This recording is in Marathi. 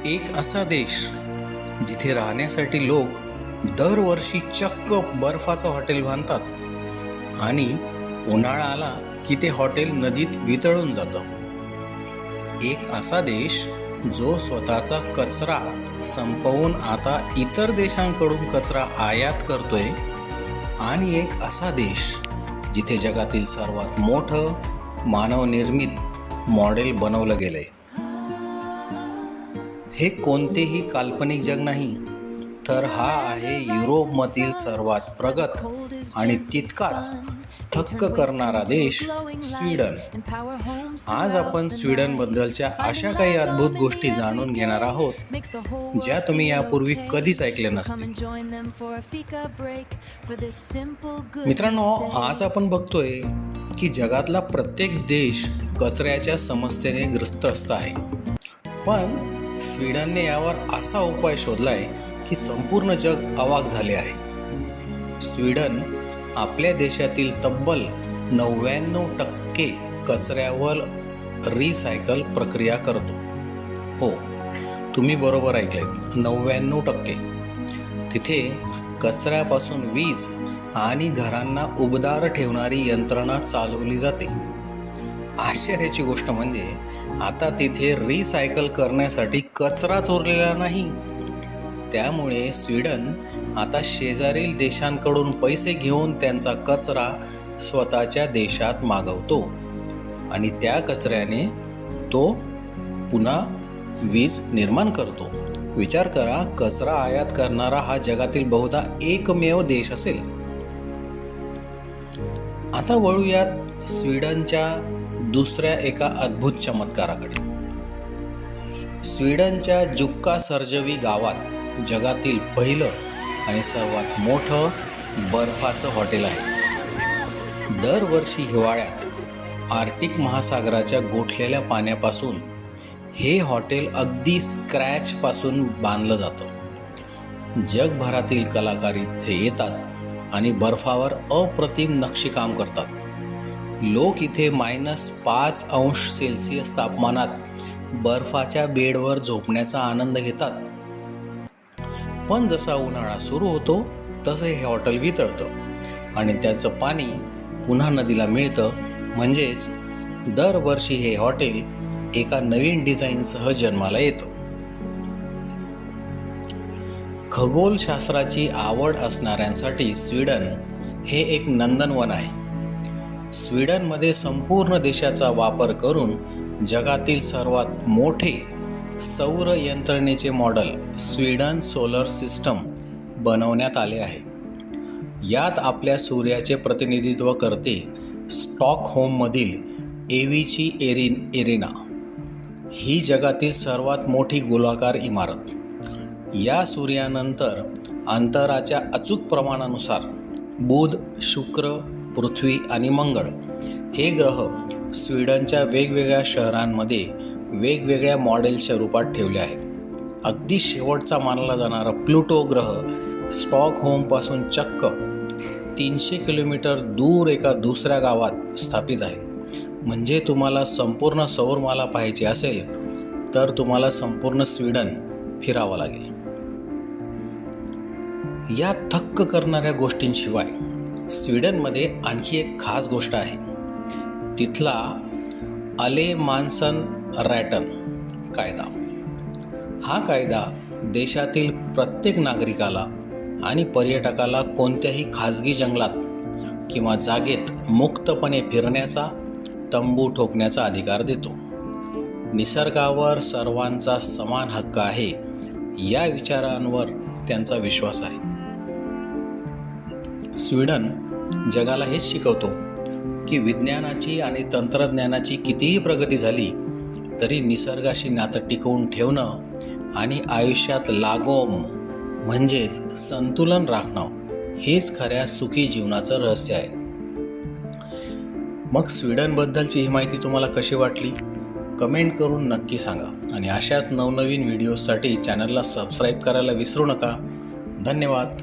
एक असा देश जिथे राहण्यासाठी लोक दरवर्षी चक्क बर्फाचं हॉटेल बांधतात आणि उन्हाळा आला की ते हॉटेल नदीत वितळून जातं. एक असा देश जो स्वतःचा कचरा संपवून आता इतर देशांकडून कचरा आयात करतोय आणि एक असा देश जिथे जगातील सर्वात मोठं मानवनिर्मित मॉडेल बनवलं गेलंय. हे कोणतेही काल्पनिक जग नाही, तर हा आहे युरोपमधील सर्वात प्रगत आणि तितकाच थक्क करणारा देश स्वीडन. आज आपण स्वीडनबद्दलच्या अशा काही अद्भुत गोष्टी जाणून घेणार आहोत ज्या तुम्ही यापूर्वी कधीच ऐकल्या नसतील. मित्रांनो, आज आपण बघतोय की जगातला प्रत्येक देश कचऱ्याच्या समस्येने ग्रस्त आहे, पण स्वीडनने यावर असा उपाय शोधलाय की संपूर्ण जग अवाक झाले आहे. स्वीडन आपल्या देशातील तब्बल 99% कचऱ्यावर रिसायकल प्रक्रिया करतो. हो, तुम्ही बरोबर ऐकलेत, 99%. तिथे कचऱ्यापासून वीज आणि घरांना उबदार ठेवणारी यंत्रणा चालवली जाते. आश्चर्याची गोष्ट म्हणजे आता तिथे रिसायकल करण्यासाठी कचराच उरलेला नाही. त्यामुळे स्वीडन आता शेजारील देशांकडून पैसे घेऊन त्यांचा कचरा स्वतःच्या देशात मागवतो आणि त्या कचऱ्याने तो पुन्हा वीज निर्माण करतो. विचार करा, कचरा आयात करणारा हा जगातील बहुधा एकमेव देश असेल. आता वळूयात स्वीडनच्या दुसऱ्या एका अद्भुत चमत्काराकडे. स्वीडनच्या जुक्का सर्जवी गावात जगातील पहिलं आणि सर्वात मोठं बर्फाचं हॉटेल आहे. दरवर्षी हिवाळ्यात आर्क्टिक महासागराच्या गोठलेल्या पाण्यापासून हे हॉटेल अगदी स्क्रॅचपासून बांधलं जातं. जगभरातील कलाकार इथे येतात आणि बर्फावर अप्रतिम नक्षीकाम करतात. लोक इथे -5°C तापमानात बर्फाच्या बेडवर झोपण्याचा आनंद घेतात. पण जसा उन्हाळा सुरू होतो तसं हे हॉटेल वितळतं आणि त्याचं पाणी पुन्हा नदीला मिळतं. म्हणजेच दरवर्षी हे हॉटेल एका नवीन डिझाईनसह जन्माला येतं. खगोलशास्त्राची आवड असणाऱ्यांसाठी स्वीडन हे एक नंदनवन आहे. स्वीडनमध्ये संपूर्ण देशाचा वापर करून जगातील सर्वात मोठे सौर यंत्रणेचे मॉडेल स्वीडन सोलर सिस्टम बनवण्यात आले आहे. यात आपल्या सूर्याचे प्रतिनिधित्व करते स्टॉकहोममधील एव्हीची एरिना ही जगातील सर्वात मोठी गोलाकार इमारत. या सूर्यानंतर अंतराच्या अचूक प्रमाणानुसार बुध, शुक्र, पृथ्वी आणि मंगळ हे ग्रह स्वीडनच्या वेगवेगळ्या शहरांमध्ये वेगवेगळ्या मॉडेलच्या रूपात ठेवले आहेत. अगदी शेवटचा मानला जाणारा प्लुटो ग्रह स्टॉकहोमपासून चक्क 300 किलोमीटर दूर एका दुसऱ्या गावात स्थापित आहे. म्हणजे तुम्हाला संपूर्ण सौरमाला पाहायची असेल तर तुम्हाला संपूर्ण स्वीडन फिरावं लागेल. या थक्क करणाऱ्या गोष्टींशिवाय स्वीडनमध्ये आणखी एक खास गोष्ट आहे. तिथला अलेमान्सन रॅटन कायदा. हा कायदा देशातील प्रत्येक नागरिकाला आणि पर्यटकाला कोणत्याही खाजगी जंगलात किंवा जागेत मुक्तपणे फिरण्याचा, तंबू ठोकण्याचा अधिकार देतो. निसर्गावर सर्वांचा समान हक्क आहे या विचारांवर त्यांचा विश्वास आहे. स्वीडन जगाला हेच शिकवतो की विज्ञानाची आणि तंत्रज्ञानाची कितीही प्रगती झाली तरी निसर्गाशी नातं टिकवून ठेवणं आणि आयुष्यात लागोम म्हणजेच संतुलन राखणं हेच खऱ्या सुखी जीवनाचं रहस्य आहे. मग स्वीडनबद्दलची ही माहिती तुम्हाला कशी वाटली? कमेंट करून नक्की सांगा आणि अशाच नवनवीन व्हिडिओसाठी चॅनलला सबस्क्राईब करायला विसरू नका. धन्यवाद.